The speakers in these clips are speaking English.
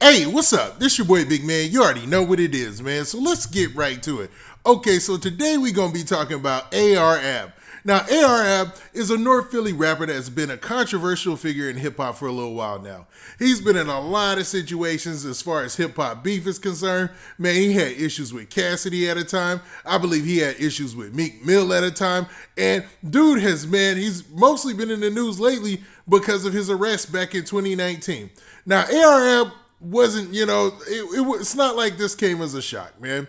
Hey, what's up? This your boy Big Man. You already know what it is, man. So let's get right to it. Okay, so today we're going to be talking about AR-Ab. Now, AR-Ab is a North Philly rapper that's been a controversial figure in hip-hop for a little while now. He's been in a lot of situations as far as hip-hop beef is concerned. Man, he had issues with Cassidy at a time. I believe he had issues with Meek Mill at a time. And dude he's mostly been in the news lately because of his arrest back in 2019. Now, AR-Ab wasn't, it's not like this came as a shock, man.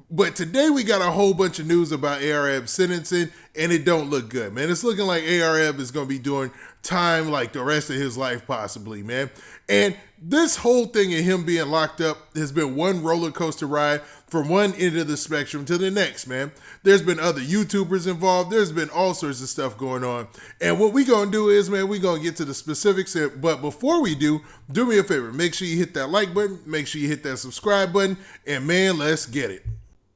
But today we got a whole bunch of news about AR-Ab's sentencing, and it don't look good, man. It's looking like AR-Ab is going to be doing time like the rest of his life, possibly, man. And this whole thing of him being locked up has been one roller coaster ride from one end of the spectrum to the next, man. There's been other YouTubers involved. There's been all sorts of stuff going on. And what we going to do is, man, we going to get to the specifics. But before we do me a favor. Make sure you hit that like button. Make sure you hit that subscribe button. And, man, let's get it.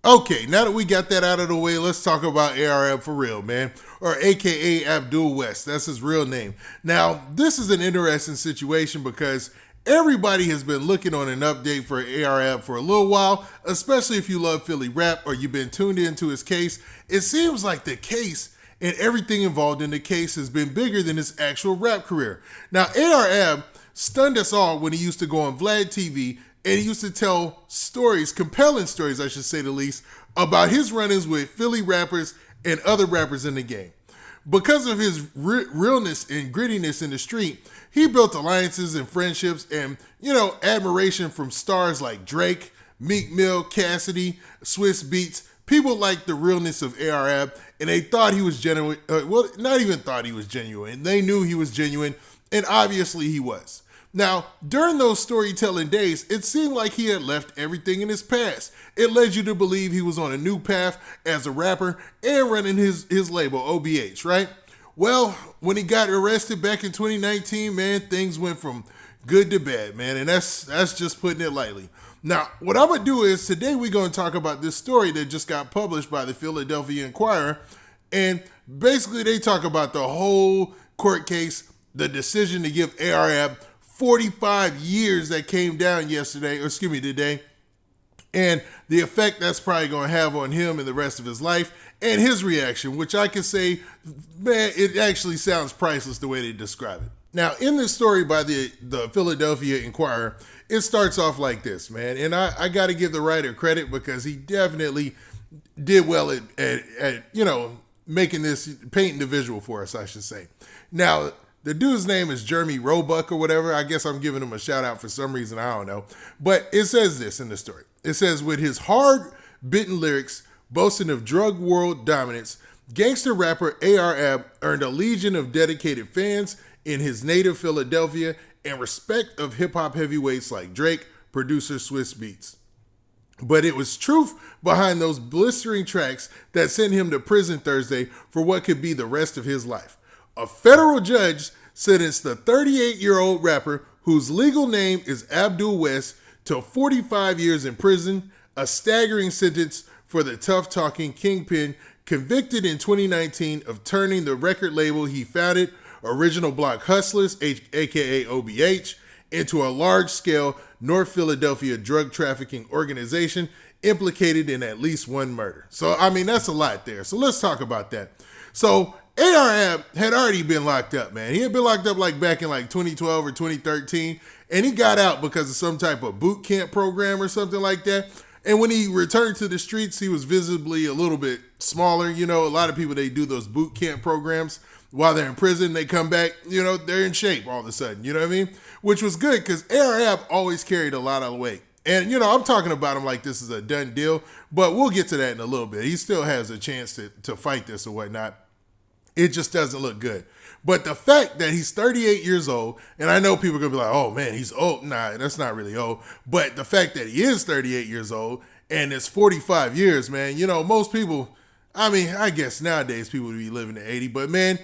Okay, now that we got that out of the way, let's talk about AR-Ab for real, man, or AKA Abdul West. That's his real name. Now, this is an interesting situation because everybody has been looking on an update for AR-Ab for a little while, especially if you love Philly rap or you've been tuned into his case. It seems like the case and everything involved in the case has been bigger than his actual rap career. Now, AR-Ab stunned us all when he used to go on Vlad TV and he used to tell stories, compelling stories, I should say the least, about his run-ins with Philly rappers and other rappers in the game. Because of his realness and grittiness in the street, he built alliances and friendships and, admiration from stars like Drake, Meek Mill, Cassidy, Swiss Beats. People liked the realness of AR-Ab, and they thought he was genuine. Not even thought he was genuine. They knew he was genuine, and obviously he was. Now, during those storytelling days, it seemed like he had left everything in his past. It led you to believe he was on a new path as a rapper and running his label, OBH, right? Well, when he got arrested back in 2019, man, things went from good to bad, man, and that's just putting it lightly. Now, what I'm going to do is today we're going to talk about this story that just got published by the Philadelphia Inquirer, and basically they talk about the whole court case, the decision to give AR-Ab 45 years that came down today, and the effect that's probably going to have on him and the rest of his life, and his reaction, which I can say, man, it actually sounds priceless the way they describe it. Now, in this story by the Philadelphia Inquirer, it starts off like this, man, and I got to give the writer credit because he definitely did well at painting the visual for us, I should say. Now, the dude's name is Jeremy Roebuck or whatever. I guess I'm giving him a shout out for some reason. I don't know. But it says this in the story. It says, with his hard-bitten lyrics boasting of drug world dominance, gangster rapper AR-Ab earned a legion of dedicated fans in his native Philadelphia and respect of hip-hop heavyweights like Drake, producer Swiss Beats. But it was truth behind those blistering tracks that sent him to prison Thursday for what could be the rest of his life. A federal judge sentenced the 38-year-old rapper, whose legal name is Abdul West, to 45 years in prison, a staggering sentence for the tough-talking kingpin convicted in 2019 of turning the record label he founded, Original Block Hustlers, aka OBH, into a large-scale North Philadelphia drug trafficking organization implicated in at least one murder. So, that's a lot there. So let's talk about that. So, AR-Ab had already been locked up, man. He had been locked up back in 2012 or 2013, and he got out because of some type of boot camp program or something like that. And when he returned to the streets, he was visibly a little bit smaller. A lot of people, they do those boot camp programs while they're in prison. They come back, they're in shape all of a sudden, you know what I mean? Which was good because AR-Ab always carried a lot of weight. And, I'm talking about him like this is a done deal, but we'll get to that in a little bit. He still has a chance to fight this or whatnot. It just doesn't look good. But the fact that he's 38 years old, and I know people are going to be like, oh, man, he's old. Nah, that's not really old. But the fact that he is 38 years old and it's 45 years, man, most people, I guess nowadays people would be living to 80. But, man,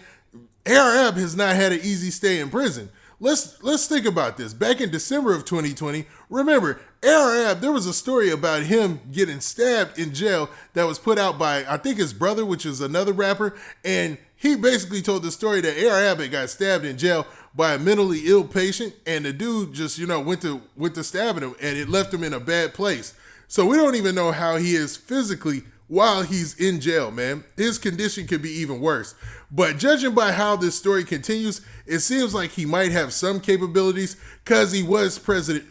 AR-Ab has not had an easy stay in prison. Let's think about this. Back in December of 2020, remember, AR-Ab, there was a story about him getting stabbed in jail that was put out by, I think, his brother, which is another rapper, and he basically told the story that AR-Ab got stabbed in jail by a mentally ill patient, and the dude just, went to stabbing him, and it left him in a bad place. So we don't even know how he is physically while he's in jail, man. His condition could be even worse. But judging by how this story continues, it seems like he might have some capabilities because he was present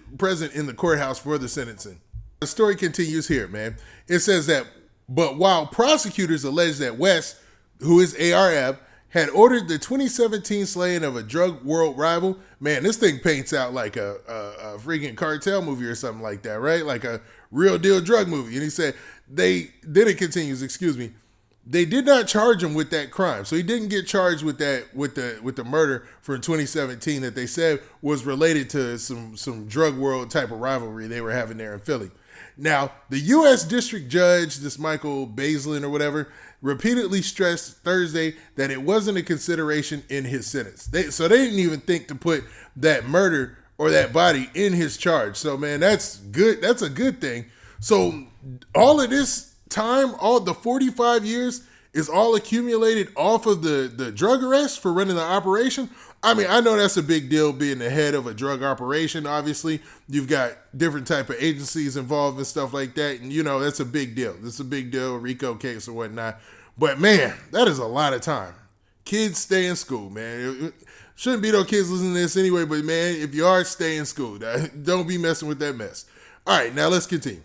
in the courthouse for the sentencing. The story continues here, man. It says that, but while prosecutors allege that West, who is ARAB, had ordered the 2017 slaying of a drug world rival, man, this thing paints out like a freaking cartel movie or something like that, right? Like a real deal drug movie. And he said, it continues, they did not charge him with that crime. So he didn't get charged with that, with the murder from 2017 that they said was related to some drug world type of rivalry they were having there in Philly. Now, the U.S. District Judge, this Michael Baselin or whatever, repeatedly stressed Thursday that it wasn't a consideration in his sentence. So they didn't even think to put that murder or that body in his charge. So, man, that's good. That's a good thing. So all of this time, all the 45 years is all accumulated off of the drug arrest for running the operation. I mean, I know that's a big deal being the head of a drug operation. Obviously, you've got different type of agencies involved and stuff like that. And, that's a big deal. It's a big deal, Rico case or whatnot. But, man, that is a lot of time. Kids, stay in school, man. Shouldn't be no kids listening to this anyway, but, man, if you are, stay in school. Don't be messing with that mess. All right, now let's continue.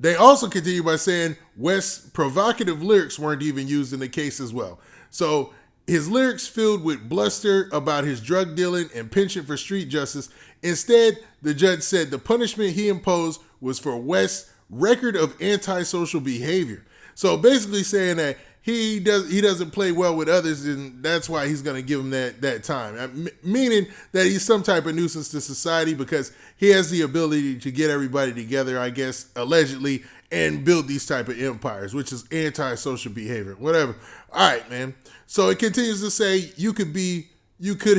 They also continue by saying West's provocative lyrics weren't even used in the case as well. So his lyrics filled with bluster about his drug dealing and penchant for street justice. Instead, the judge said the punishment he imposed was for West's record of antisocial behavior. So basically saying that he doesn't play well with others, and that's why he's going to give him that time. Meaning that he's some type of nuisance to society because he has the ability to get everybody together, I guess, allegedly, and build these type of empires, which is antisocial behavior, whatever. All right, man. So it continues to say you could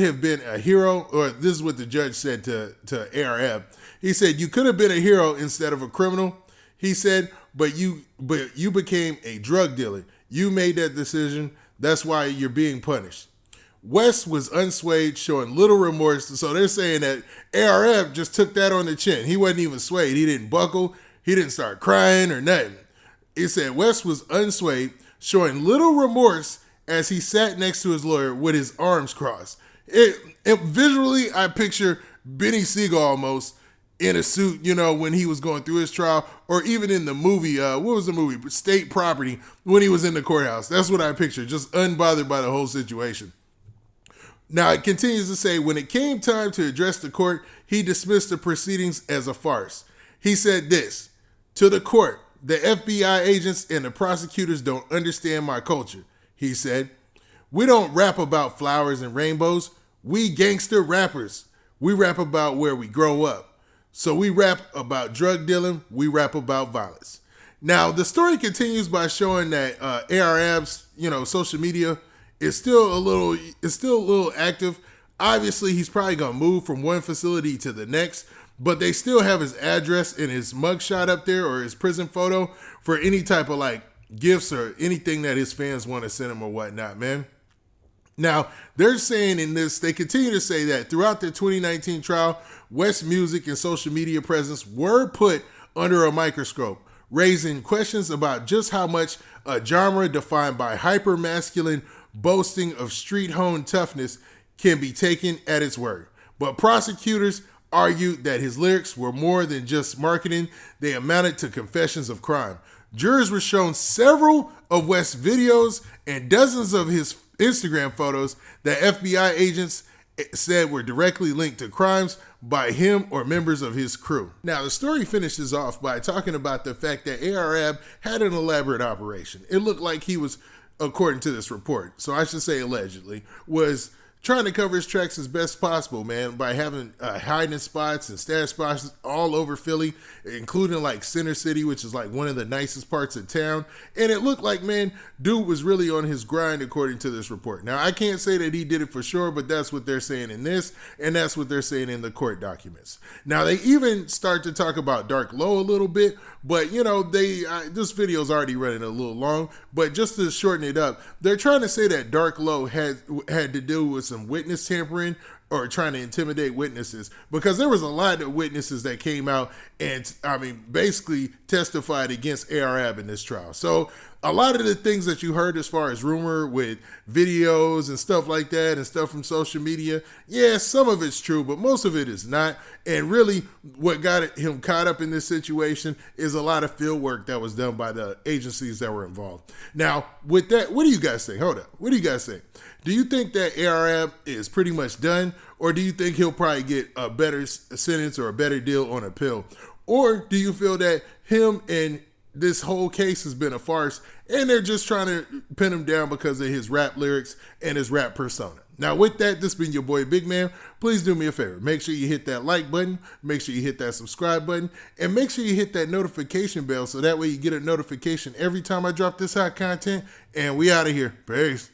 have been a hero, or this is what the judge said to ARAB. He said, you could have been a hero instead of a criminal. He said, but you became a drug dealer. You made that decision. That's why you're being punished. West was unswayed, showing little remorse. So they're saying that ARF just took that on the chin. He wasn't even swayed. He didn't buckle. He didn't start crying or nothing. It said West was unswayed, showing little remorse as he sat next to his lawyer with his arms crossed. Visually, I picture Benny Siegel almost in a suit, when he was going through his trial, or even in the movie, what was the movie? State Property, when he was in the courthouse. That's what I picture, just unbothered by the whole situation. Now, it continues to say, when it came time to address the court, he dismissed the proceedings as a farce. He said this, to the court, the FBI agents and the prosecutors don't understand my culture. He said, we don't rap about flowers and rainbows. We gangster rappers. We rap about where we grow up. So we rap about drug dealing, we rap about violence. Now, the story continues by showing that ARAB's, social media is still a little active. Obviously, he's probably going to move from one facility to the next, but they still have his address and his mugshot up there or his prison photo for any type of gifts or anything that his fans want to send him or whatnot, man. Now, they're saying in this, they continue to say that throughout the 2019 trial, West's music and social media presence were put under a microscope, raising questions about just how much a genre defined by hyper-masculine boasting of street-honed toughness can be taken at its word. But prosecutors argued that his lyrics were more than just marketing, they amounted to confessions of crime. Jurors were shown several of West's videos and dozens of his Instagram photos that FBI agents said were directly linked to crimes by him or members of his crew. Now, the story finishes off by talking about the fact that ARAB had an elaborate operation. It looked like he was, according to this report, so I should say allegedly, was trying to cover his tracks as best possible, man, by having hiding spots and stash spots all over Philly, including Center City, which is one of the nicest parts of town. And it looked like, man, dude was really on his grind, according to this report. Now, I can't say that he did it for sure, but that's what they're saying in this, and that's what they're saying in the court documents. Now, they even start to talk about Dark Low a little bit, but, this video's already running a little long, but just to shorten it up, they're trying to say that Dark Low had to do with some witness tampering or trying to intimidate witnesses, because there was a lot of witnesses that came out and, basically testified against ARAB in this trial. So a lot of the things that you heard as far as rumor with videos and stuff like that and stuff from social media, yeah, some of it's true, but most of it is not. And really what got him caught up in this situation is a lot of field work that was done by the agencies that were involved. Now, with that, what do you guys think? Hold up. What do you guys think? Do you think that ARAB is pretty much done, or do you think he'll probably get a better sentence or a better deal on appeal? Or do you feel that him and this whole case has been a farce and they're just trying to pin him down because of his rap lyrics and his rap persona? Now, with that, this has been your boy Big Man. Please do me a favor. Make sure you hit that like button. Make sure you hit that subscribe button. And make sure you hit that notification bell so that way you get a notification every time I drop this hot content. And we out of here. Peace.